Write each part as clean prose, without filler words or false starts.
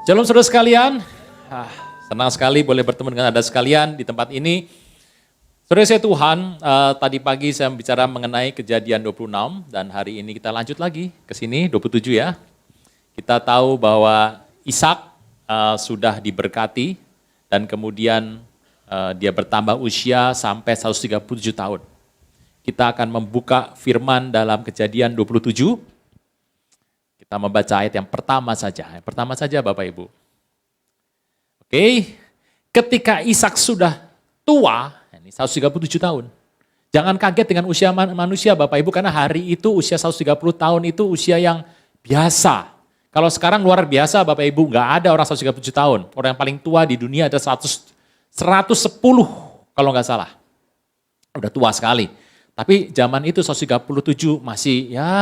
Shalom saudara sekalian, senang sekali boleh bertemu dengan Anda sekalian di tempat ini. Saudara saya Tuhan, tadi pagi saya bicara mengenai Kejadian 26 dan hari ini kita lanjut lagi ke sini 27 ya. Kita tahu bahwa Ishak sudah diberkati dan kemudian dia bertambah usia sampai 137 tahun. Kita akan membuka firman dalam Kejadian 27. Kita membaca ayat yang pertama saja. Yang pertama saja Bapak Ibu. Oke, ketika Ishak sudah tua, ini 137 tahun. Jangan kaget dengan usia manusia Bapak Ibu, karena hari itu usia 130 tahun itu usia yang biasa. Kalau sekarang luar biasa Bapak Ibu, nggak ada orang 137 tahun. Orang yang paling tua di dunia ada 110 kalau nggak salah. Udah tua sekali. Tapi zaman itu 137 masih ya...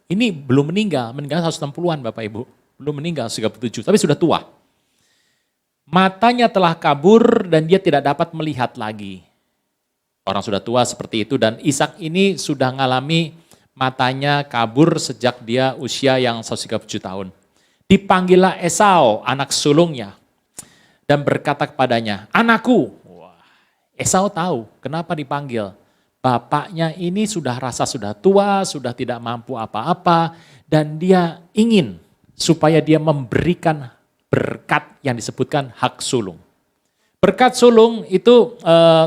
Ini belum meninggal 160-an Bapak Ibu. Belum meninggal 137, tapi sudah tua. Matanya telah kabur dan dia tidak dapat melihat lagi. Orang sudah tua seperti itu dan Ishak ini sudah mengalami matanya kabur sejak dia usia yang 137 tahun. Dipanggillah Esau, anak sulungnya, dan berkata kepadanya, "Anakku." Wah, Esau tahu kenapa dipanggil. Bapaknya ini sudah tua, sudah tidak mampu apa-apa, dan dia ingin supaya dia memberikan berkat yang disebutkan hak sulung. Berkat sulung itu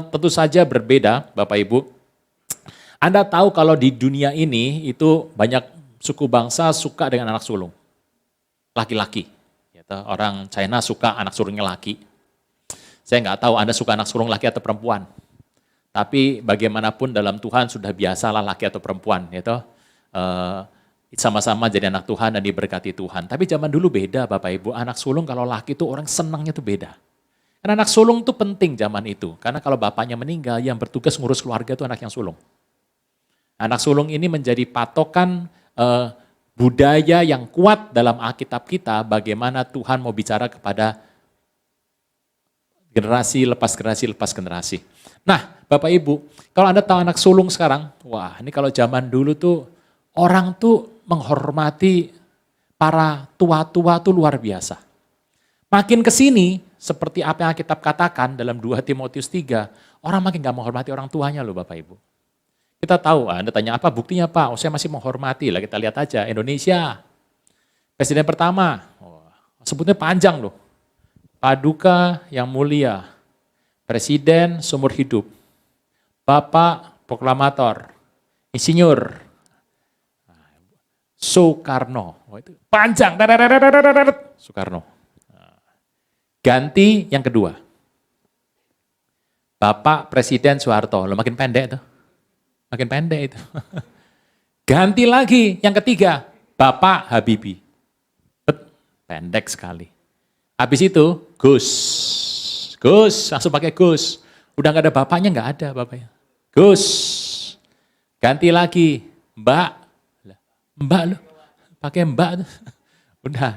tentu saja berbeda Bapak Ibu. Anda tahu kalau di dunia ini itu banyak suku bangsa suka dengan anak sulung. Laki-laki. Orang China suka anak sulungnya laki. Saya nggak tahu Anda suka anak sulung laki atau perempuan. Tapi bagaimanapun dalam Tuhan sudah biasalah laki atau perempuan, gitu. Sama-sama jadi anak Tuhan dan diberkati Tuhan. Tapi zaman dulu beda Bapak Ibu, anak sulung kalau laki itu orang senangnya itu beda. Karena anak sulung itu penting zaman itu. Karena kalau bapaknya meninggal, yang bertugas ngurus keluarga itu anak yang sulung. Anak sulung ini menjadi patokan budaya yang kuat dalam Alkitab kita, bagaimana Tuhan mau bicara kepada generasi lepas generasi. Nah, Bapak Ibu, kalau Anda tahu anak sulung sekarang, wah ini kalau zaman dulu tuh orang tuh menghormati para tua-tua tuh luar biasa. Makin ke sini, seperti apa yang Alkitab katakan dalam 2 Timotius 3, orang makin gak menghormati orang tuanya loh Bapak Ibu. Kita tahu, Anda tanya apa buktinya Pak? Oh saya masih menghormati, lah kita lihat aja Indonesia. Presiden pertama, sebutnya panjang loh. Paduka yang mulia, Presiden seumur hidup, Bapak Proklamator, Insinyur Soekarno. Itu panjang, Soekarno. Ganti yang kedua, Bapak Presiden Soeharto. Lo makin pendek itu, makin pendek itu. Ganti lagi yang ketiga, Bapak Habibie. Pendek sekali. Habis itu Gus, langsung pakai Gus. Udah gak ada bapaknya, gak ada bapaknya. Gus, ganti lagi Mbak loh, pakai Mbak. Udah.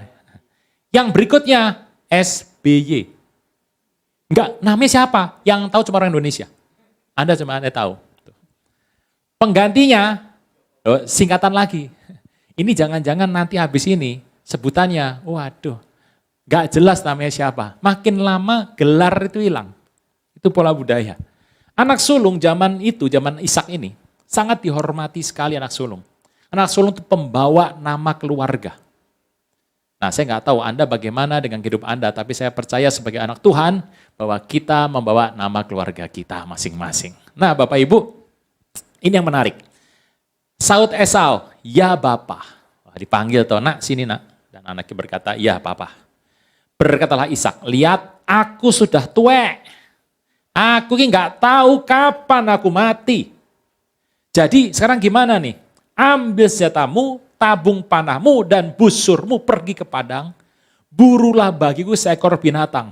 Yang berikutnya SBY. Enggak, namanya siapa? Yang tahu cuma orang Indonesia. Anda tahu. Penggantinya, singkatan lagi. Ini jangan-jangan nanti habis ini sebutannya, waduh. Gak jelas namanya siapa. Makin lama gelar itu hilang. Itu pola budaya. Anak sulung zaman itu, zaman Ishak ini, sangat dihormati sekali anak sulung. Anak sulung itu pembawa nama keluarga. Nah saya nggak tahu Anda bagaimana dengan hidup Anda, tapi saya percaya sebagai anak Tuhan, bahwa kita membawa nama keluarga kita masing-masing. Nah Bapak Ibu, ini yang menarik. Saud Esau, ya Bapak. Dipanggil toh, nak sini nak. Dan anaknya berkata, ya Papa. Berkatalah Ishak, lihat aku sudah tua. Aku ini nggak tahu kapan aku mati. Jadi sekarang gimana nih? Ambil senjatamu, tabung panahmu dan busurmu pergi ke padang. Burulah bagiku seekor binatang.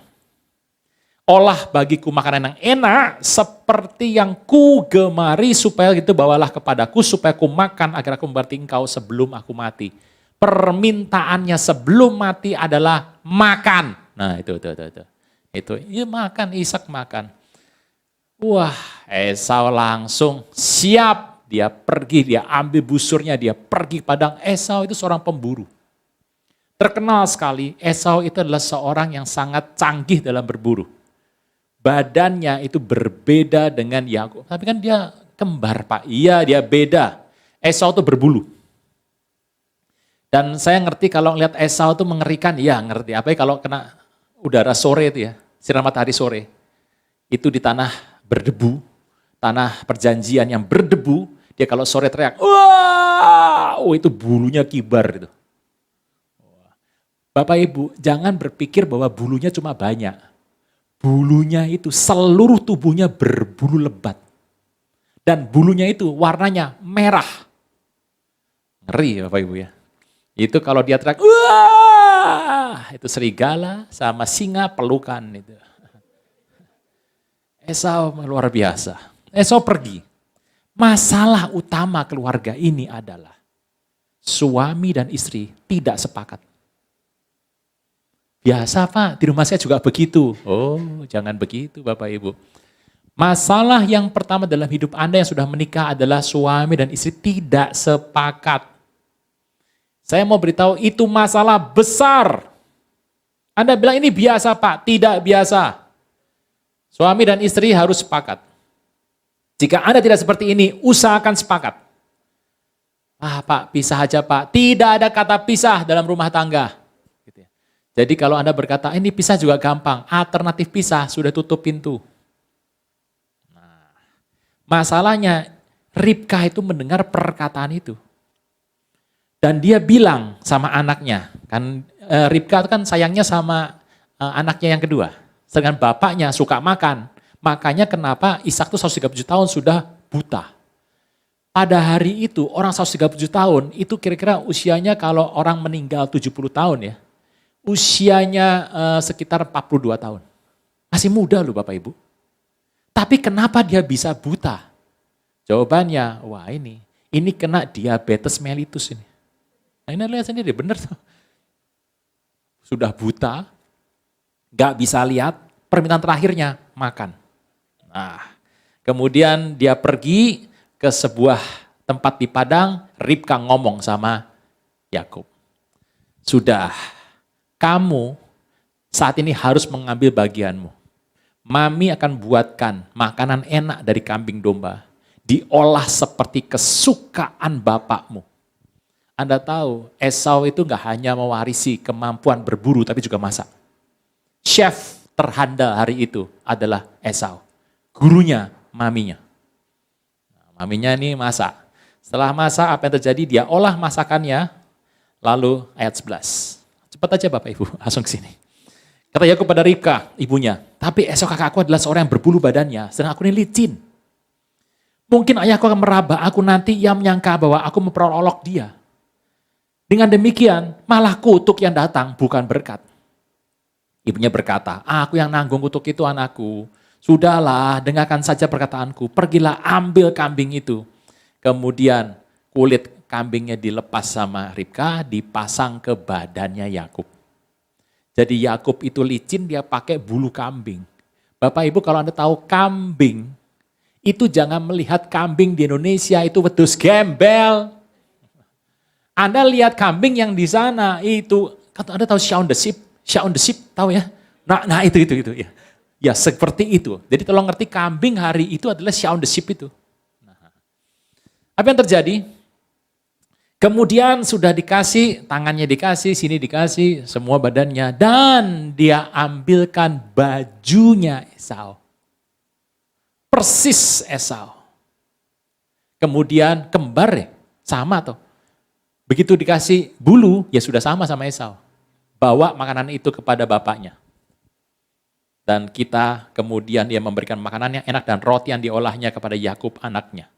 Olah bagiku makanan yang enak seperti yang ku gemari supaya gitu bawalah kepadaku supaya ku makan agar aku memberkati engkau sebelum aku mati. Permintaannya sebelum mati adalah makan. Nah itu. Ya makan, Ishak makan. Wah, Esau langsung siap. Dia pergi, dia ambil busurnya, dia pergi ke padang. Esau itu seorang pemburu. Terkenal sekali, Esau itu adalah seorang yang sangat canggih dalam berburu. Badannya itu berbeda dengan Yakub. Tapi kan dia kembar, Pak. Iya, dia beda. Esau itu berbulu. Dan saya ngerti kalau ngeliat Esau itu mengerikan, ya ngerti. Apalagi kalau kena udara sore itu ya, sinar matahari sore. Itu di tanah berdebu, tanah perjanjian yang berdebu, dia kalau sore teriak, wah, itu bulunya kibar itu. Bapak Ibu, jangan berpikir bahwa bulunya cuma banyak. Bulunya itu seluruh tubuhnya berbulu lebat. Dan bulunya itu warnanya merah. Ngeri Bapak Ibu ya. Itu kalau dia teriak, wah, itu serigala sama singa pelukan itu. Esau luar biasa. Esau pergi. Masalah utama keluarga ini adalah suami dan istri tidak sepakat. Biasa Pak, di rumah saya juga begitu. Oh, jangan begitu Bapak Ibu. Masalah yang pertama dalam hidup Anda yang sudah menikah adalah suami dan istri tidak sepakat. Saya mau beritahu itu masalah besar. Anda bilang ini biasa Pak, tidak biasa. Suami dan istri harus sepakat. Jika Anda tidak seperti ini, usahakan sepakat. Ah Pak, pisah aja Pak. Tidak ada kata pisah dalam rumah tangga. Jadi kalau Anda berkata, ini pisah juga gampang, alternatif pisah sudah tutup pintu. Nah, masalahnya Ribka itu mendengar perkataan itu. Dan dia bilang sama anaknya, kan Ribka kan sayangnya sama anaknya yang kedua. Sedangkan bapaknya suka makan, makanya kenapa Ishak itu 137 tahun sudah buta. Pada hari itu orang 137 tahun itu kira-kira usianya kalau orang meninggal 70 tahun ya. Usianya sekitar 42 tahun. Masih muda loh Bapak Ibu. Tapi kenapa dia bisa buta? Jawabannya, wah ini kena diabetes mellitus ini. Nah ini lihat sendiri, bener tuh. Sudah buta, gak bisa lihat, permintaan terakhirnya makan. Nah, kemudian dia pergi ke sebuah tempat di padang, Ribka ngomong sama Yakub. Sudah, kamu saat ini harus mengambil bagianmu. Mami akan buatkan makanan enak dari kambing domba. Diolah seperti kesukaan bapakmu. Anda tahu, Esau itu gak hanya mewarisi kemampuan berburu, tapi juga masak. Chef terhandal hari itu adalah Esau. Gurunya, maminya. Nah, maminya ini masak. Setelah masak, apa yang terjadi? Dia olah masakannya, lalu ayat 11. Cepat aja Bapak Ibu, langsung ke sini. Kata Yakub pada Ribka, ibunya, tapi Esau kakakku adalah seorang yang berbulu badannya, sedang aku ini licin. Mungkin ayahku akan meraba aku nanti, ia menyangka bahwa aku memperolok dia. Dengan demikian, malah kutuk yang datang bukan berkat. Ibunya berkata, aku yang nanggung kutuk itu anakku. Sudahlah, dengarkan saja perkataanku, pergilah ambil kambing itu. Kemudian kulit kambingnya dilepas sama Ribka, dipasang ke badannya Yakub. Jadi Yakub itu licin, dia pakai bulu kambing. Bapak Ibu kalau Anda tahu kambing, itu jangan melihat kambing di Indonesia itu wedhus gembel. Anda lihat kambing yang di sana itu, Anda tahu Shaun the Sheep, tahu ya? Nah itu ya. Ya seperti itu. Jadi tolong ngerti kambing hari itu adalah Shaun the Sheep itu. Nah, apa yang terjadi? Kemudian sudah dikasih, tangannya dikasih, sini dikasih, semua badannya. Dan dia ambilkan bajunya Esau. Persis Esau. Kemudian kembar ya, sama tuh. Begitu dikasih bulu, ya sudah sama Esau. Bawa makanan itu kepada bapaknya. Dan kita kemudian dia memberikan makanan yang enak dan roti yang diolahnya kepada Yakub anaknya.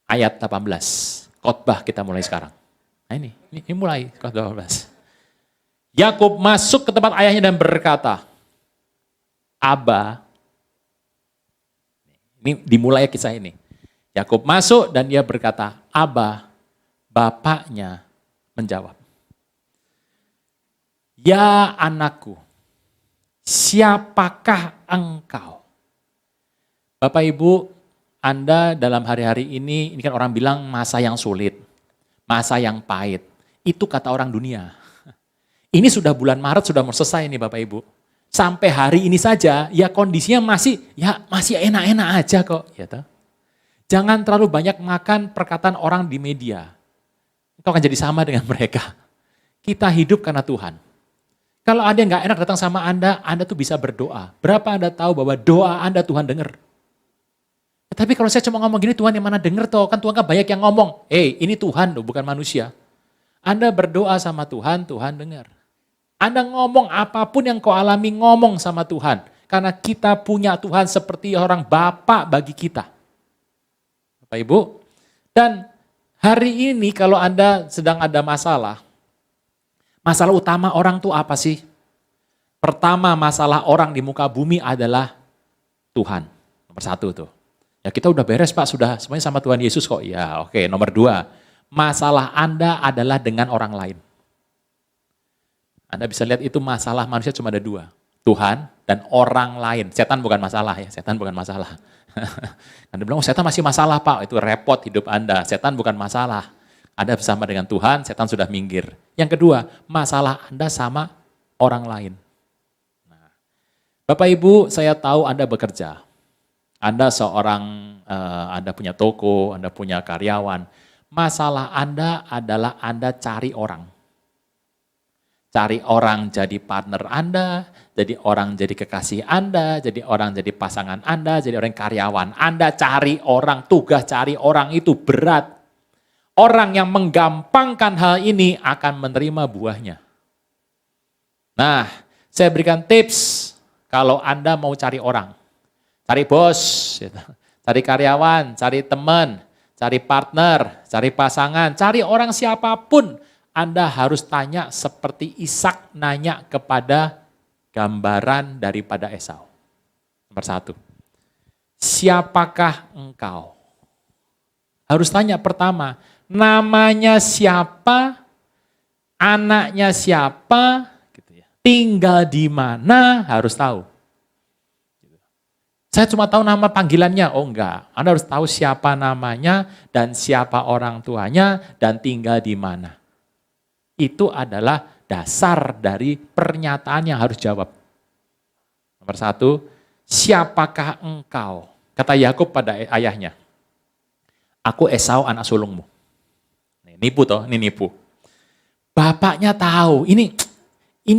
Ayat 18. Khotbah kita mulai sekarang. Nah ini mulai khotbah 18. Yakub masuk ke tempat ayahnya dan berkata, Aba, ini dimulai kisah ini. Yakub masuk dan dia berkata, Aba, bapaknya menjawab, ya anakku, siapakah engkau? Bapak Ibu, Anda dalam hari-hari ini kan orang bilang masa yang sulit, masa yang pahit. Itu kata orang dunia. Ini sudah bulan Maret, sudah mau selesai nih Bapak Ibu. Sampai hari ini saja, ya kondisinya masih enak-enak aja kok. Ya toh? Jangan terlalu banyak makan perkataan orang di media. Itu akan jadi sama dengan mereka. Kita hidup karena Tuhan. Kalau ada yang gak enak datang sama Anda tuh bisa berdoa. Berapa Anda tahu bahwa doa Anda Tuhan dengar? Tapi kalau saya cuma ngomong gini, Tuhan yang mana denger toh? Kan Tuhan kan banyak yang ngomong. Ini Tuhan loh, bukan manusia. Anda berdoa sama Tuhan, Tuhan dengar. Anda ngomong apapun yang kau alami, ngomong sama Tuhan. Karena kita punya Tuhan seperti orang Bapa bagi kita. Bapak Ibu. Dan hari ini kalau Anda sedang ada masalah utama orang tuh apa sih? Pertama, masalah orang di muka bumi adalah Tuhan. Nomor 1 tuh. Ya kita udah beres Pak, sudah semuanya sama Tuhan Yesus kok. Ya oke. Nomor 2, masalah Anda adalah dengan orang lain. Anda bisa lihat itu masalah manusia cuma ada 2. Tuhan dan orang lain. Setan bukan masalah ya, setan bukan masalah. Anda bilang, setan masih masalah Pak, itu repot hidup Anda. Setan bukan masalah. Anda bersama dengan Tuhan, setan sudah minggir. Yang kedua, masalah Anda sama orang lain. Nah, Bapak Ibu, saya tahu Anda bekerja. Anda Anda punya toko, Anda punya karyawan. Masalah Anda adalah Anda cari orang. Cari orang jadi partner Anda, jadi orang jadi kekasih Anda, jadi orang jadi pasangan Anda, jadi orang karyawan. Anda cari orang, tugas cari orang itu berat. Orang yang menggampangkan hal ini akan menerima buahnya. Nah, saya berikan tips kalau Anda mau cari orang. Cari bos, cari karyawan, cari teman, cari partner, cari pasangan, cari orang siapapun. Anda harus tanya seperti Ishak nanya kepada gambaran daripada Esau. Nomor 1, siapakah engkau? Harus tanya pertama, namanya siapa, anaknya siapa, gitu ya. Tinggal di mana, harus tahu. Saya cuma tahu nama panggilannya, oh enggak. Anda harus tahu siapa namanya dan siapa orang tuanya dan tinggal di mana. Itu adalah dasar dari pernyataan yang harus jawab. Nomor 1, siapakah engkau? Kata Yakub pada ayahnya, aku Esau anak sulungmu. Nipu toh, ini nipu. Bapaknya tahu, ini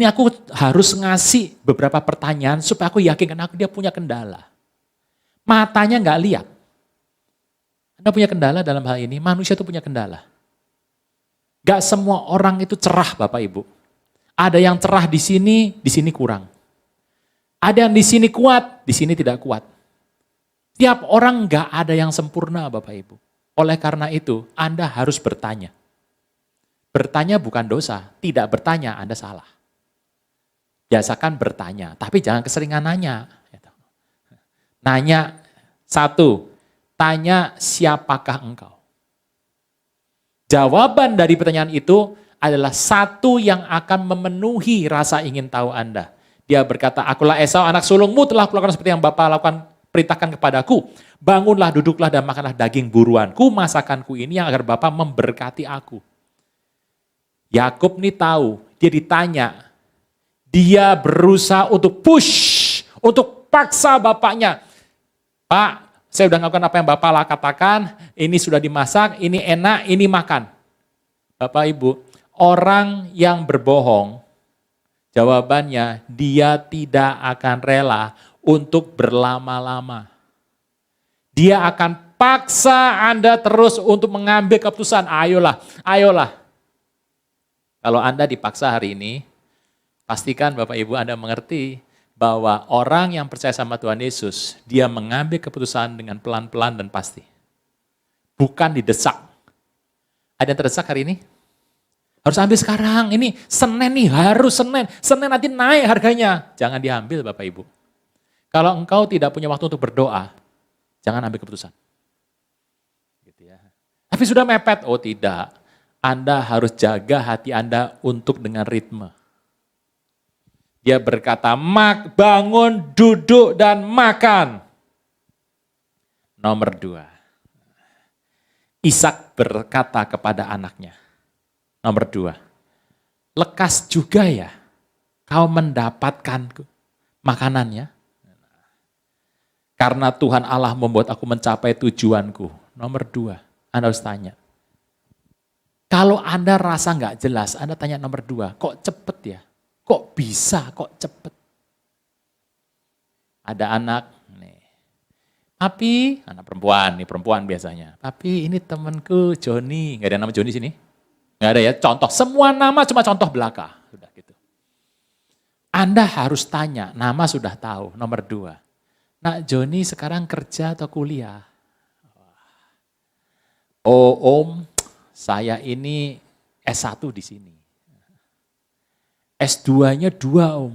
aku harus ngasih beberapa pertanyaan supaya aku yakin karena dia punya kendala. Matanya nggak lihat. Anda punya kendala dalam hal ini, manusia itu punya kendala. Gak semua orang itu cerah Bapak Ibu. Ada yang cerah di sini kurang. Ada yang di sini kuat, di sini tidak kuat. Tiap orang gak ada yang sempurna Bapak Ibu. Oleh karena itu, Anda harus bertanya. Bertanya bukan dosa, tidak bertanya Anda salah. Biasakan bertanya, tapi jangan keseringan nanya. Nanya, 1, tanya siapakah engkau? Jawaban dari pertanyaan itu adalah satu yang akan memenuhi rasa ingin tahu Anda. Dia berkata, akulah Esau anak sulungmu, telah kulakukan seperti yang Bapa lakukan, perintahkan kepadaku. Bangunlah, duduklah dan makanlah daging buruanku, masakanku ini yang agar Bapa memberkati aku. Yakub nih tahu, dia ditanya, dia berusaha untuk push, untuk paksa bapaknya. Pak, saya sudah melakukan apa yang Bapak katakan, ini sudah dimasak, ini enak, ini makan. Bapak Ibu, orang yang berbohong, jawabannya dia tidak akan rela untuk berlama-lama. Dia akan paksa Anda terus untuk mengambil keputusan, ayolah. Kalau Anda dipaksa hari ini, pastikan Bapak Ibu Anda mengerti bahwa orang yang percaya sama Tuhan Yesus, dia mengambil keputusan dengan pelan-pelan dan pasti. Bukan didesak. Ada yang terdesak hari ini? Harus ambil sekarang, ini Senin nih, harus Senin. Senin nanti naik harganya. Jangan diambil Bapak Ibu. Kalau engkau tidak punya waktu untuk berdoa, jangan ambil keputusan. Gitu ya. Tapi sudah mepet, oh tidak. Anda harus jaga hati Anda untuk dengan ritme. Dia berkata, bangun, duduk, dan makan. Nomor 2. Ishak berkata kepada anaknya. Nomor 2. lekas juga ya kau mendapatkan makanannya. Karena Tuhan Allah membuat aku mencapai tujuanku. Nomor 2, Anda harus tanya. Kalau Anda rasa nggak jelas, Anda tanya nomor 2, kok cepet ya? Kok bisa, kok cepet? Ada anak, nih. Papi, anak perempuan, nih perempuan biasanya. Papi, ini temanku Joni. Nggak ada nama Joni sini? Nggak ada ya, contoh. Semua nama cuma contoh belaka. Sudah gitu. Anda harus tanya, nama sudah tahu. Nomor 2, Nak Joni sekarang kerja atau kuliah? Oh Om, saya ini S1 di sini. S2-nya 2 Om,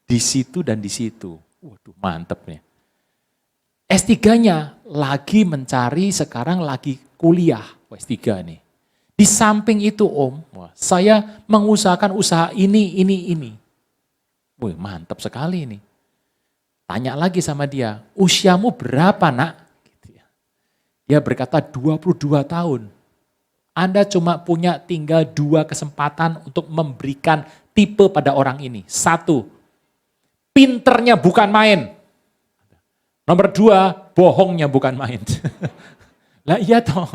di situ dan di situ. Waduh mantep nih. S3-nya lagi mencari, sekarang lagi kuliah, S3 nih. Di samping itu Om, saya mengusahakan usaha ini. Wih mantep sekali ini. Tanya lagi sama dia, usiamu berapa nak? Gitu ya. Dia berkata 22 tahun. Anda cuma punya tinggal 2 kesempatan untuk memberikan tipe pada orang ini. 1, pinternya bukan main. Nomor 2, bohongnya bukan main. Lah iya toh.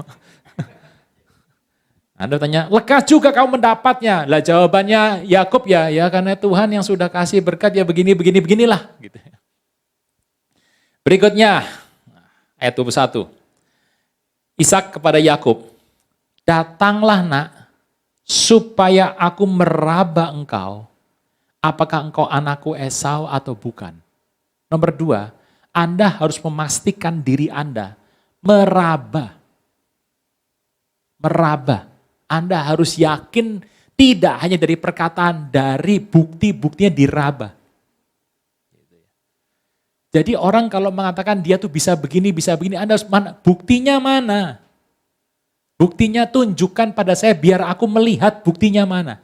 Anda tanya, lekas juga kau mendapatnya. Lah jawabannya Yakub ya karena Tuhan yang sudah kasih berkat ya beginilah. Gitu. Berikutnya, ayat 21. Ishak kepada Yakub, datanglah nak, supaya aku meraba engkau. Apakah engkau anakku Esau atau bukan? Nomor 2, Anda harus memastikan diri Anda meraba. Anda harus yakin tidak hanya dari perkataan, dari bukti-buktinya diraba. Jadi orang kalau mengatakan dia tuh bisa begini, Anda harus mana? Buktinya mana? Buktinya tunjukkan pada saya biar aku melihat buktinya mana.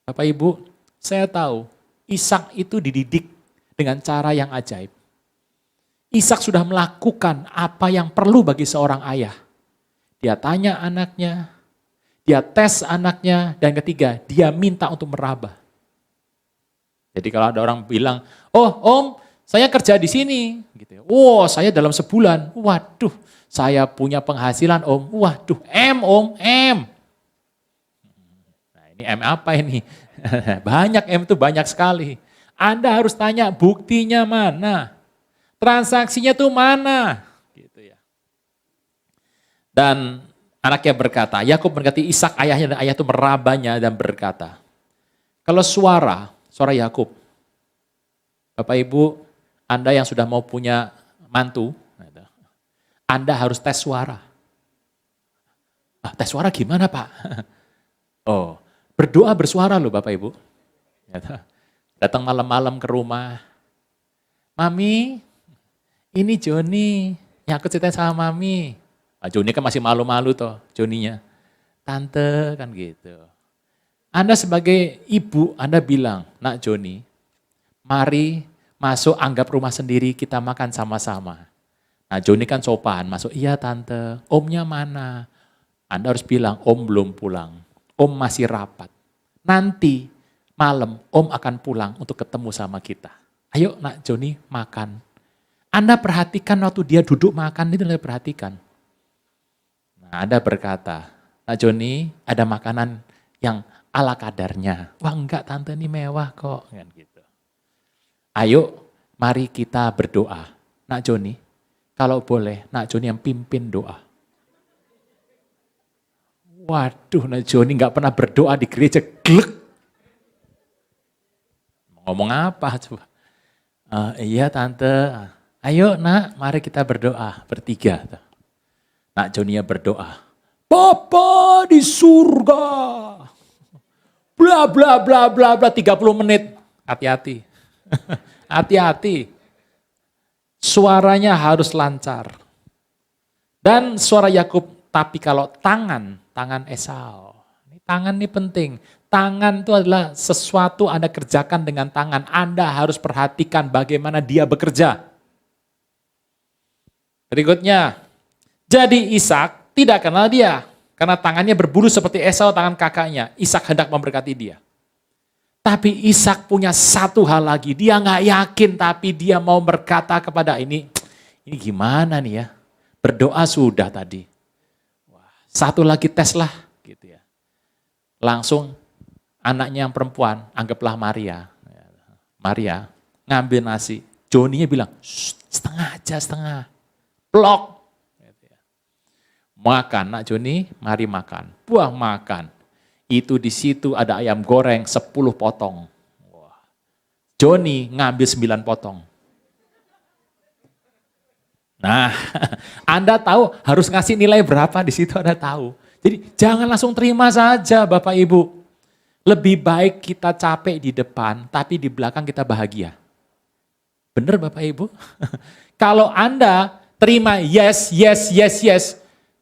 Bapak Ibu, saya tahu Ishak itu dididik dengan cara yang ajaib. Ishak sudah melakukan apa yang perlu bagi seorang ayah. Dia tanya anaknya, dia tes anaknya, dan ketiga, dia minta untuk meraba. Jadi kalau ada orang bilang, oh Om, saya kerja di sini. Gitu. Oh, saya dalam sebulan. Waduh, saya punya penghasilan Om. Waduh, Om. Nah ini M apa ini? Banyak M itu banyak sekali. Anda harus tanya buktinya mana? Transaksinya tuh mana? Gitu ya. Dan anaknya berkata, Yakub berkati Ishak ayahnya dan ayah itu merabanya dan berkata, kalau suara Yakub, Bapak Ibu, Anda yang sudah mau punya mantu, Anda harus tes suara. Tes suara gimana Pak? Oh, berdoa bersuara loh Bapak Ibu. Datang malam-malam ke rumah, Mami, ini Joni, yang aku ceritain sama Mami. Joni kan masih malu-malu toh, Joninya. Tante kan gitu. Anda sebagai ibu, Anda bilang, Nak Joni, mari masuk anggap rumah sendiri, kita makan sama-sama. Nah Joni kan sopan, masuk, iya tante, omnya mana? Anda harus bilang, om belum pulang, om masih rapat. Nanti malam om akan pulang untuk ketemu sama kita. Ayo nak Joni makan. Anda perhatikan waktu dia duduk makan, itu Anda perhatikan. Nah Anda berkata, Nak Joni ada makanan yang ala kadarnya. Wah enggak tante ini mewah kok. Kan gitu. Ayo mari kita berdoa. Nak Joni, kalau boleh Nak Joni yang pimpin doa. Waduh Nak Joni gak pernah berdoa di gereja, glek. Ngomong apa coba? Iya tante, ayo nak mari kita berdoa bertiga. Nak Joni berdoa. Bapa di surga. Bla bla bla bla bla 30 menit. Hati-hati. Hati-hati. Suaranya harus lancar. Dan suara Yakub, tapi kalau tangan Esau. Tangan ini penting. Tangan itu adalah sesuatu Anda kerjakan dengan tangan. Anda harus perhatikan bagaimana dia bekerja. Berikutnya, jadi Ishak tidak kenal dia. Karena tangannya berbulu seperti Esau, tangan kakaknya. Ishak hendak memberkati dia. Tapi Ishak punya satu hal lagi. Dia nggak yakin, tapi dia mau berkata kepada ini gimana nih ya? Berdoa sudah tadi. Wah, satu lagi tes lah. Gitu ya. Langsung anaknya yang perempuan, anggaplah Maria. Maria ngambil nasi. Joninya bilang, setengah aja, setengah. Plok. Makan, nak Joni, mari makan. Buah makan. Itu di situ ada ayam goreng 10 potong. Wah. Joni ngambil 9 potong. Nah, Anda tahu harus ngasih nilai berapa di situ Anda tahu. Jadi jangan langsung terima saja Bapak Ibu. Lebih baik kita capek di depan, tapi di belakang kita bahagia. Benar Bapak Ibu? Kalau Anda terima yes, yes, yes, yes,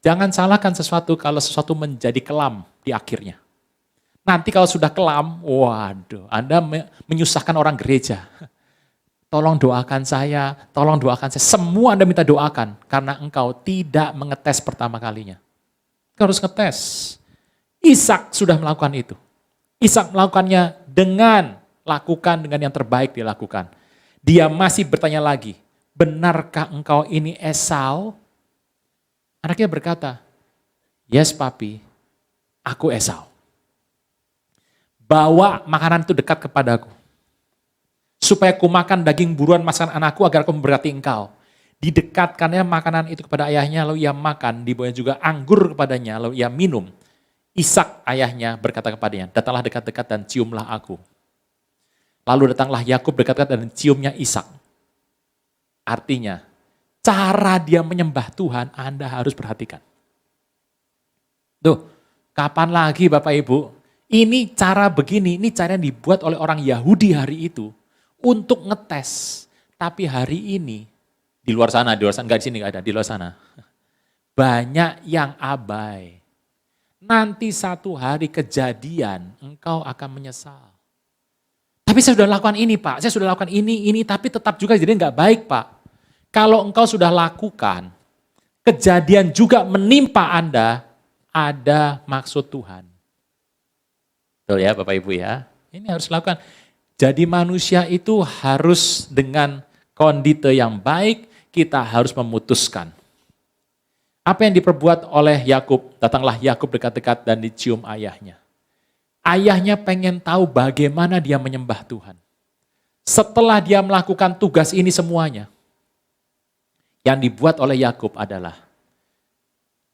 jangan salahkan sesuatu kalau sesuatu menjadi kelam di akhirnya. Nanti kalau sudah kelam, waduh, Anda menyusahkan orang gereja. Tolong doakan saya, tolong doakan saya. Semua Anda minta doakan, karena engkau tidak mengetes pertama kalinya. Engkau harus ngetes. Ishak sudah melakukan itu. Ishak melakukannya dengan yang terbaik dia lakukan. Dia masih bertanya lagi, benarkah engkau ini Esau? Anaknya berkata, yes papi, aku Esau. Bawa makanan itu dekat kepadaku. Supaya ku makan daging buruan masakan anakku agar aku memberkati engkau. Didekatkannya makanan itu kepada ayahnya, lalu ia makan. Dibawanya juga anggur kepadanya, lalu ia minum. Ishak ayahnya berkata kepadanya, datanglah dekat-dekat dan ciumlah aku. Lalu datanglah Yakub dekat-dekat dan ciumnya Ishak. Artinya, cara dia menyembah Tuhan, Anda harus perhatikan. Tuh, kapan lagi Bapak Ibu? Ini cara begini, ini cara yang dibuat oleh orang Yahudi hari itu untuk ngetes. Tapi hari ini, di luar sana, enggak di sini enggak ada, di luar sana. Banyak yang abai. Nanti satu hari kejadian, engkau akan menyesal. Tapi saya sudah lakukan ini Pak, saya sudah lakukan ini, tapi tetap juga jadi enggak baik Pak. Kalau engkau sudah lakukan, kejadian juga menimpa Anda, ada maksud Tuhan. Betul ya Bapak Ibu ya, ini harus lakukan. Jadi manusia itu harus dengan kondite yang baik, kita harus memutuskan. Apa yang diperbuat oleh Yakub? Datanglah Yakub dekat-dekat dan dicium ayahnya. Ayahnya pengen tahu bagaimana dia menyembah Tuhan. Setelah dia melakukan tugas ini semuanya, yang dibuat oleh Yakub adalah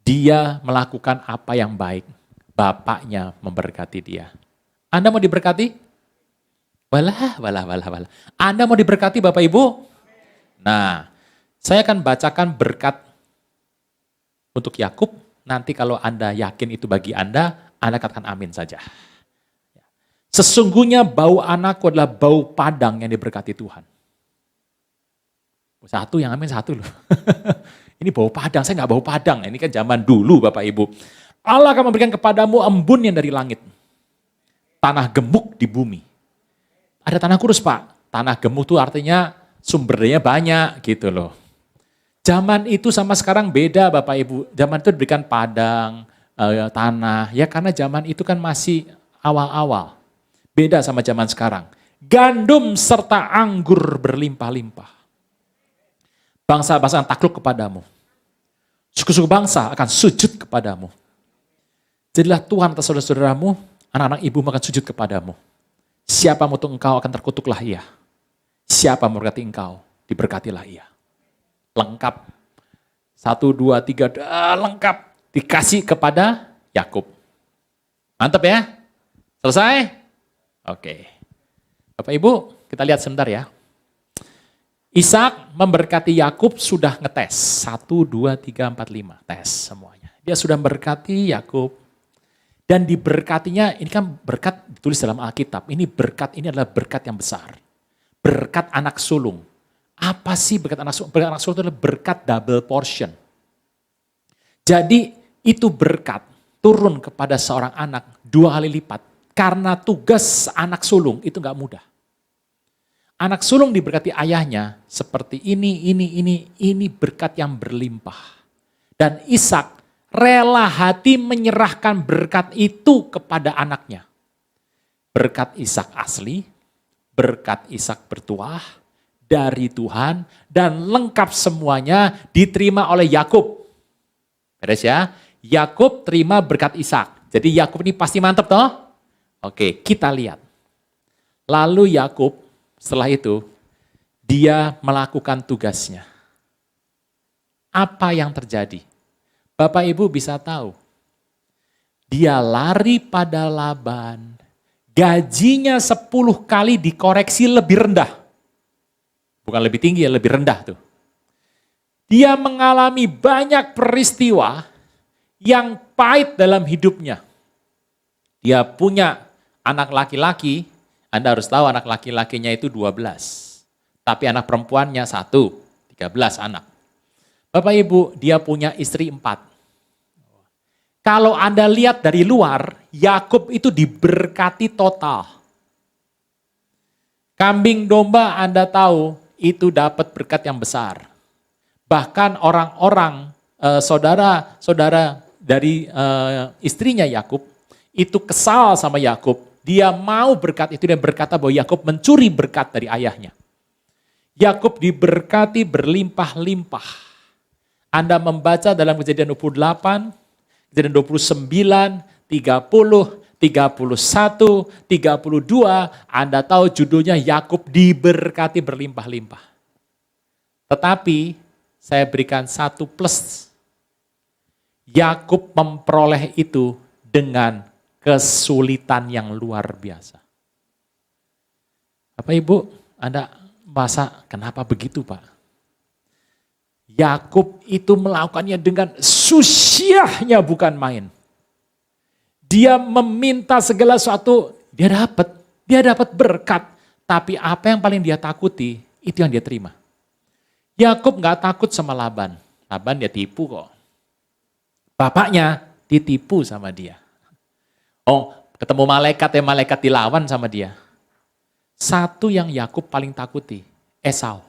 dia melakukan apa yang baik. Bapaknya memberkati dia. Anda mau diberkati? Walah. Anda mau diberkati Bapak Ibu? Nah, saya akan bacakan berkat untuk Yakub. Nanti kalau Anda yakin itu bagi Anda katakan amin saja. Sesungguhnya bau anakku adalah bau padang yang diberkati Tuhan. Satu yang amin satu loh. Ini bau padang, saya nggak bau padang. Ini kan zaman dulu Bapak Ibu. Allah akan memberikan kepadamu embun yang dari langit. Tanah gemuk di bumi. Ada tanah kurus Pak. Tanah gemuk itu artinya sumber dayanya banyak gitu loh. Zaman itu sama sekarang beda Bapak Ibu. Zaman itu diberikan padang, tanah. Ya karena zaman itu kan masih awal-awal. Beda sama zaman sekarang. Gandum serta anggur berlimpah-limpah. Bangsa-bangsa akan takluk kepadamu. Suku-suku bangsa akan sujud kepadamu. Jadilah Tuhan atas saudara-saudaramu, anak-anak ibumu akan sujud kepadamu. Siapa mutu engkau akan terkutuklah ia. Siapa memberkati engkau, diberkatilah ia. Lengkap. 1, 2, 3, lengkap. Dikasih kepada Yakub. Mantap ya? Selesai? Oke. Bapak Ibu, kita lihat sebentar ya. Ishak memberkati Yakub sudah ngetes. 1, 2, 3, 4, 5. Tes semuanya. Dia sudah memberkati Yakub. Dan diberkatinya, ini kan berkat ditulis dalam Alkitab. Ini adalah berkat yang besar. Berkat anak sulung. Apa sih berkat anak sulung? Berkat anak sulung itu adalah berkat double portion. Jadi itu berkat turun kepada seorang anak 2 kali lipat. Karena tugas anak sulung itu gak mudah. Anak sulung diberkati ayahnya seperti ini berkat yang berlimpah. Dan Ishak rela hati menyerahkan berkat itu kepada anaknya. Berkat Ishak asli, berkat Ishak bertuah dari Tuhan, dan lengkap semuanya diterima oleh Yakub. Beres ya? Yakub terima berkat Ishak. Jadi Yakub ini pasti mantap toh? Oke, kita lihat. Lalu Yakub setelah itu dia melakukan tugasnya. Apa yang terjadi? Bapak Ibu bisa tahu. Dia lari pada Laban. Gajinya 10 kali dikoreksi lebih rendah. Bukan lebih tinggi ya, lebih rendah tuh. Dia mengalami banyak peristiwa yang pahit dalam hidupnya. Dia punya anak laki-laki, Anda harus tahu anak laki-lakinya itu 12. Tapi anak perempuannya 1, 13 anak. Bapak Ibu, dia punya istri 4. Kalau Anda lihat dari luar, Yakub itu diberkati total. Kambing domba Anda tahu itu dapat berkat yang besar. Bahkan orang-orang, saudara-saudara dari istrinya Yakub, itu kesal sama Yakub. Dia mau berkat itu dan berkata bahwa Yakub mencuri berkat dari ayahnya. Yakub diberkati berlimpah-limpah. Anda membaca dalam Kejadian 28, Kejadian 29, 30, 31, 32, Anda tahu judulnya Yakub diberkati berlimpah-limpah. Tetapi saya berikan satu plus. Yakub memperoleh itu dengan kesulitan yang luar biasa. Bapak Ibu, Anda merasa kenapa begitu Pak? Yakub itu melakukannya dengan susahnya bukan main. Dia meminta segala sesuatu, dia dapat berkat. Tapi apa yang paling dia takuti, itu yang dia terima. Yakub nggak takut sama Laban. Laban dia tipu kok. Bapaknya ditipu sama dia. Oh, ketemu malaikat dilawan sama dia. Satu yang Yakub paling takuti, Esau.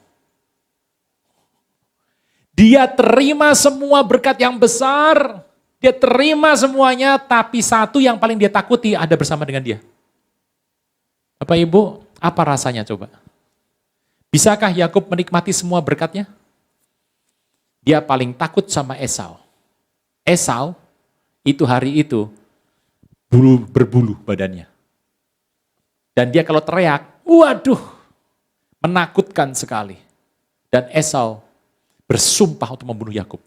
Dia terima semua berkat yang besar, dia terima semuanya, tapi satu yang paling dia takuti ada bersama dengan dia. Bapak Ibu, apa rasanya coba? Bisakah Yakub menikmati semua berkatnya? Dia paling takut sama Esau. Esau itu hari itu berbulu badannya. Dan dia kalau teriak, waduh, menakutkan sekali. Dan Esau bersumpah untuk membunuh Yakub.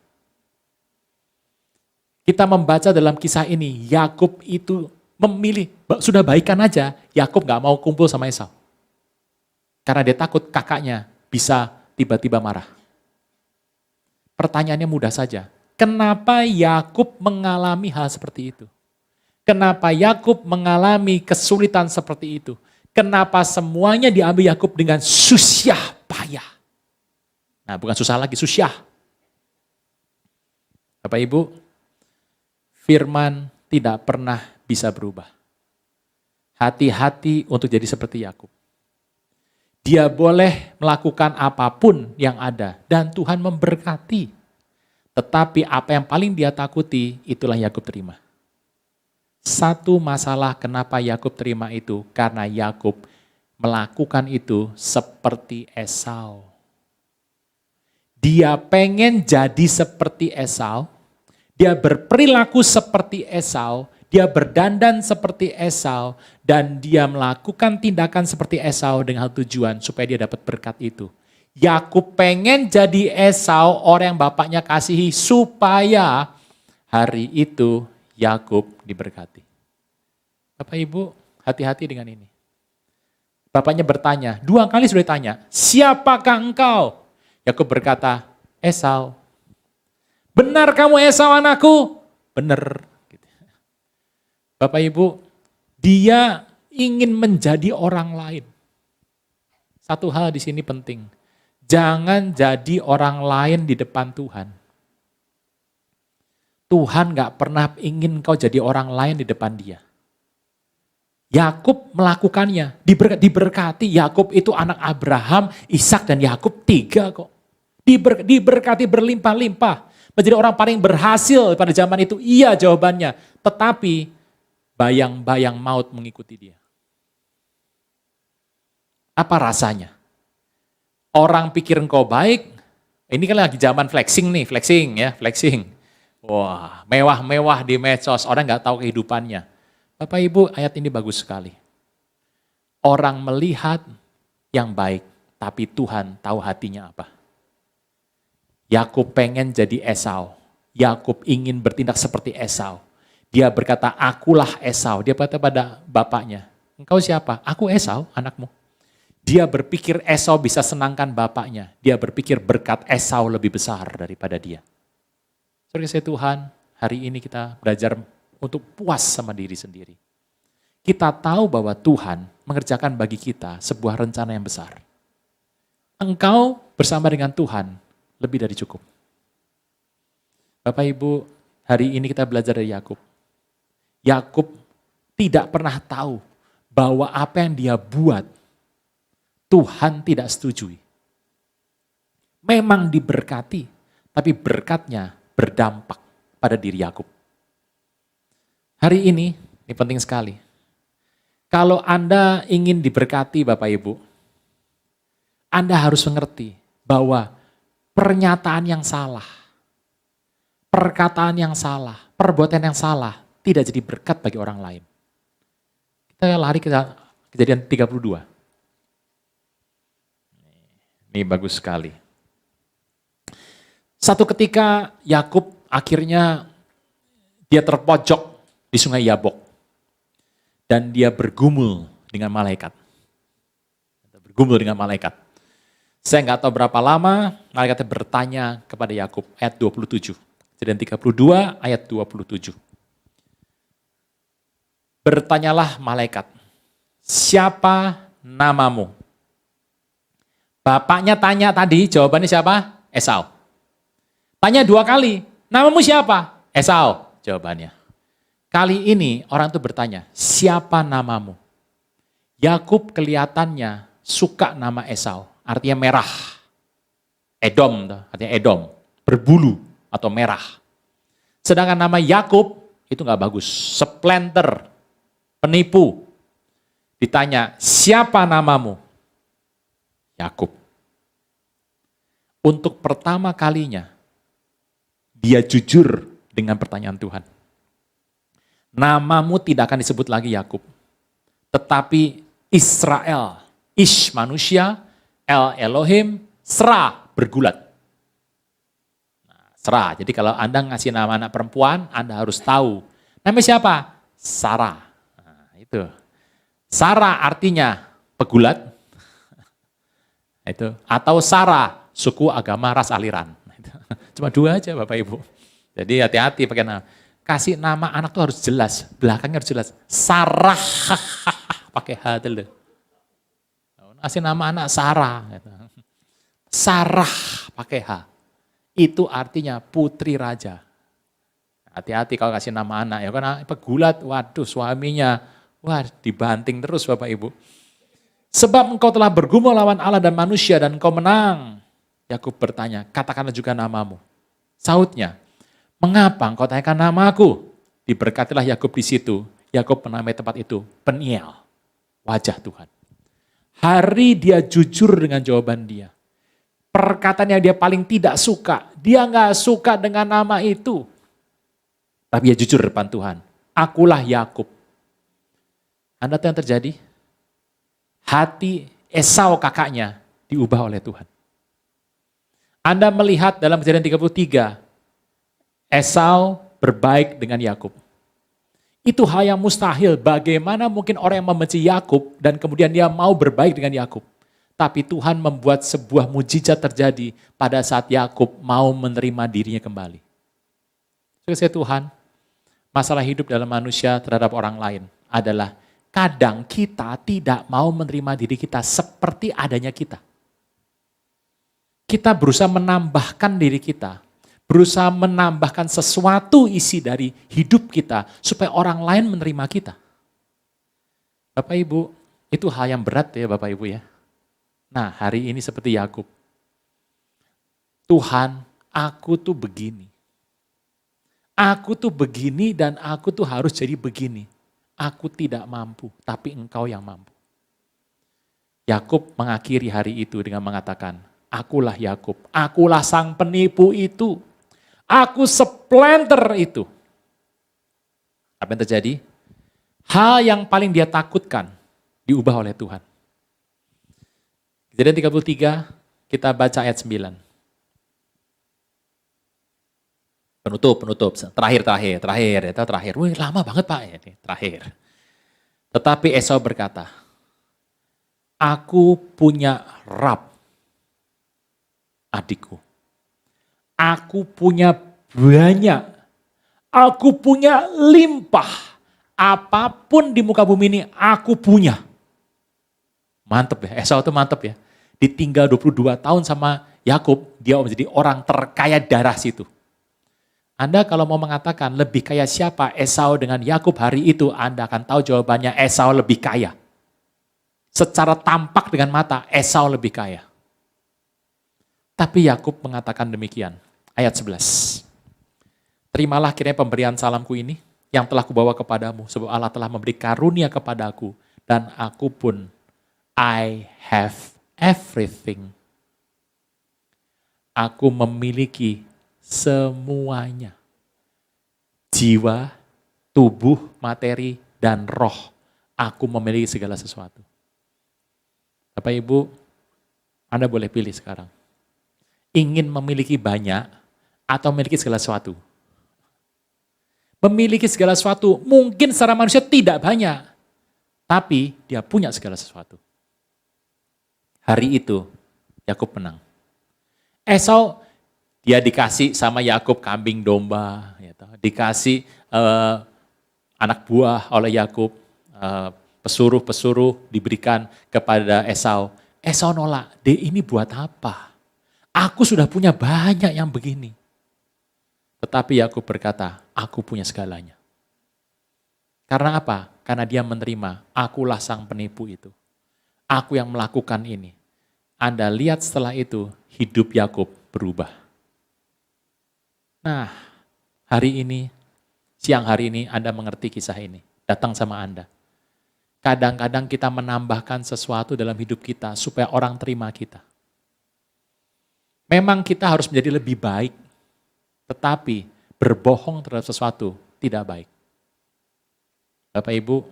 Kita membaca dalam kisah ini, Yakub itu memilih, sudah baikan aja, Yakub gak mau kumpul sama Esau. Karena dia takut kakaknya bisa tiba-tiba marah. Pertanyaannya mudah saja, kenapa Yakub mengalami hal seperti itu? Kenapa Yakub mengalami kesulitan seperti itu? Kenapa semuanya diambil Yakub dengan susah payah? Nah, bukan susah lagi, susah. Bapak Ibu, firman tidak pernah bisa berubah. Hati-hati untuk jadi seperti Yakub. Dia boleh melakukan apapun yang ada dan Tuhan memberkati. Tetapi apa yang paling dia takuti, itulah Yakub terima. Satu masalah kenapa Yakub terima itu, karena Yakub melakukan itu seperti Esau. Dia pengen jadi seperti Esau, dia berperilaku seperti Esau, dia berdandan seperti Esau, dan dia melakukan tindakan seperti Esau dengan tujuan supaya dia dapat berkat itu. Yakub pengen jadi Esau, orang yang bapaknya kasihi, supaya hari itu Yakub diberkati. Bapak Ibu, hati-hati dengan ini. Bapaknya bertanya, 2 kali sudah ditanya, siapakah engkau? Yakub berkata, Esau. Benar kamu Esau anakku? Benar. Bapak Ibu, dia ingin menjadi orang lain. Satu hal di sini penting. Jangan jadi orang lain di depan Tuhan. Tuhan gak pernah ingin kau jadi orang lain di depan dia. Yakub melakukannya, diberkati. Yakub itu anak Abraham, Ishak dan Yakub 3 kok. Diberkati berlimpah-limpah. menjadi orang paling berhasil pada zaman itu? Iya jawabannya. Tetapi bayang-bayang maut mengikuti dia. Apa rasanya? Orang pikir engkau baik, ini kan lagi zaman flexing nih, flexing. Wah, mewah-mewah di medsos, orang nggak tahu kehidupannya. Bapak Ibu, ayat ini bagus sekali. Orang melihat yang baik, tapi Tuhan tahu hatinya apa. Yakub pengen jadi Esau. Yakub ingin bertindak seperti Esau. Dia berkata, akulah Esau. Dia berkata pada bapaknya, engkau siapa? Aku Esau, anakmu. Dia berpikir Esau bisa senangkan bapaknya. Dia berpikir berkat Esau lebih besar daripada dia. Saudara saya Tuhan, hari ini kita belajar untuk puas sama diri sendiri. Kita tahu bahwa Tuhan mengerjakan bagi kita sebuah rencana yang besar. Engkau bersama dengan Tuhan lebih dari cukup. Bapak Ibu, hari ini kita belajar dari Yakub. Yakub tidak pernah tahu bahwa apa yang dia buat Tuhan tidak setujui. Memang diberkati, tapi berkatnya berdampak pada diri Yakub. Hari ini penting sekali. Kalau Anda ingin diberkati Bapak Ibu, Anda harus mengerti bahwa pernyataan yang salah, perkataan yang salah, perbuatan yang salah tidak jadi berkat bagi orang lain. Kita lari ke Kejadian 32. Ini bagus sekali. Satu ketika Yakub akhirnya dia terpojok di sungai Yabok. Dan dia bergumul dengan malaikat. Saya nggak tahu berapa lama, malaikatnya bertanya kepada Yakub, ayat 27. Kejadian 32 ayat 27. Bertanyalah malaikat, siapa namamu? Bapaknya tanya tadi, jawabannya siapa? Esau. Tanya 2 kali, namamu siapa? Esau, jawabannya. Kali ini orang itu bertanya, siapa namamu? Yakub kelihatannya suka nama Esau, artinya merah. Edom, artinya Edom, berbulu atau merah. Sedangkan nama Yakub itu nggak bagus, splinter, penipu. Ditanya, siapa namamu? Yakub. Untuk pertama kalinya, dia jujur dengan pertanyaan Tuhan. Namamu tidak akan disebut lagi Yakub, tetapi Israel. Ish manusia, El Elohim, Sra bergulat. Nah, Sra, jadi kalau Anda ngasih nama anak perempuan, Anda harus tahu. Namanya siapa? Sarah. Nah, itu. Sarah artinya pegulat. Itu, atau Sara, suku, agama, ras, aliran. Cuma 2 aja Bapak Ibu. Jadi hati-hati pakai nama. Kasih nama anak tuh harus jelas, belakangnya harus jelas. Sarah, pakai H dulu. Kasih nama anak Sarah. Sarah pakai H. Itu artinya putri raja. Hati-hati kalau kasih nama anak. Ya karena pegulat, waduh suaminya, wah dibanting terus Bapak Ibu. Sebab engkau telah bergumul lawan Allah dan manusia dan engkau menang. Yakub bertanya, katakanlah juga namamu. Sautnya, mengapa engkau tanyakan namaku? Diberkatilah Yakub di situ. Yakub menamai tempat itu Peniel, wajah Tuhan. Hari dia jujur dengan jawaban dia. Perkataan yang dia paling tidak suka, dia nggak suka dengan nama itu. Tapi dia jujur depan Tuhan. Akulah Yakub. Anda tahu yang terjadi? Hati Esau kakaknya diubah oleh Tuhan. Anda melihat dalam Kejadian 33, Esau berbaik dengan Yakub. Itu hal yang mustahil. Bagaimana mungkin orang yang membenci Yakub dan kemudian dia mau berbaik dengan Yakub? Tapi Tuhan membuat sebuah mujizat terjadi pada saat Yakub mau menerima dirinya kembali. Saya Tuhan, masalah hidup dalam manusia terhadap orang lain adalah kadang kita tidak mau menerima diri kita seperti adanya kita. Kita berusaha menambahkan diri kita, berusaha menambahkan sesuatu isi dari hidup kita supaya orang lain menerima kita. Bapak Ibu, itu hal yang berat ya Bapak Ibu ya. Nah hari ini seperti Yakub. Tuhan, aku tuh begini. Aku tuh begini dan aku tuh harus jadi begini. Aku tidak mampu, tapi engkau yang mampu. Yakub mengakhiri hari itu dengan mengatakan, akulah Yakub, akulah sang penipu itu. Aku splinter itu. Apa yang terjadi? Hal yang paling dia takutkan diubah oleh Tuhan. Kejadian 33, kita baca ayat 9. Penutup. Terakhir. Wih, lama banget Pak. Ini terakhir. Tetapi Esau berkata, aku punya Rab, adikku. Aku punya banyak. Aku punya limpah. Apapun di muka bumi ini aku punya. Mantep ya, Esau itu mantep ya. Ditinggal 22 tahun sama Yakub, dia menjadi orang terkaya darah situ. Anda kalau mau mengatakan lebih kaya siapa Esau dengan Yakub hari itu, Anda akan tahu jawabannya Esau lebih kaya. Secara tampak dengan mata, Esau lebih kaya. Tapi Yakub mengatakan demikian, ayat 11. Terimalah kiranya pemberian salamku ini, yang telah kubawa kepadamu, sebab Allah telah memberi karunia kepadaku, dan aku pun, I have everything. Aku memiliki semuanya. Jiwa, tubuh, materi, dan roh. Aku memiliki segala sesuatu. Bapak Ibu, Anda boleh pilih sekarang. Ingin memiliki banyak atau memiliki segala sesuatu? Memiliki segala sesuatu mungkin secara manusia tidak banyak. Tapi dia punya segala sesuatu. Hari itu Yakub menang. Esau dia dikasih sama Yakub kambing domba, dikasih anak buah oleh Yakub, pesuruh-pesuruh diberikan kepada Esau. Esau nolak, ini buat apa? Aku sudah punya banyak yang begini. Tetapi Yakub berkata, aku punya segalanya. Karena apa? Karena dia menerima, akulah sang penipu itu. Aku yang melakukan ini. Anda lihat setelah itu, hidup Yakub berubah. Nah, siang hari ini Anda mengerti kisah ini. Datang sama Anda. Kadang-kadang kita menambahkan sesuatu dalam hidup kita supaya orang terima kita. Memang kita harus menjadi lebih baik, tetapi berbohong terhadap sesuatu tidak baik. Bapak Ibu,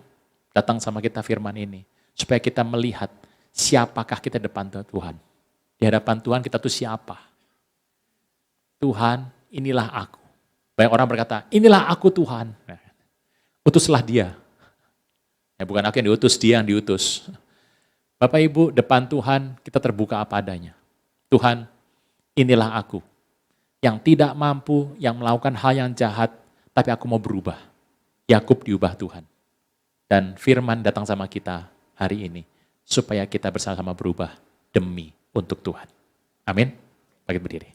datang sama kita firman ini, supaya kita melihat siapakah kita depan Tuhan. Di hadapan Tuhan kita tuh siapa? Tuhan, inilah aku. Banyak orang berkata, inilah aku Tuhan. Nah, utuslah dia. Ya, bukan aku yang diutus, dia yang diutus. Bapak Ibu, depan Tuhan kita terbuka apa adanya. Tuhan, inilah aku. Yang tidak mampu, yang melakukan hal yang jahat, tapi aku mau berubah. Yakub diubah Tuhan. Dan firman datang sama kita hari ini, supaya kita bersama-sama berubah demi untuk Tuhan. Amin. Bangkit berdiri.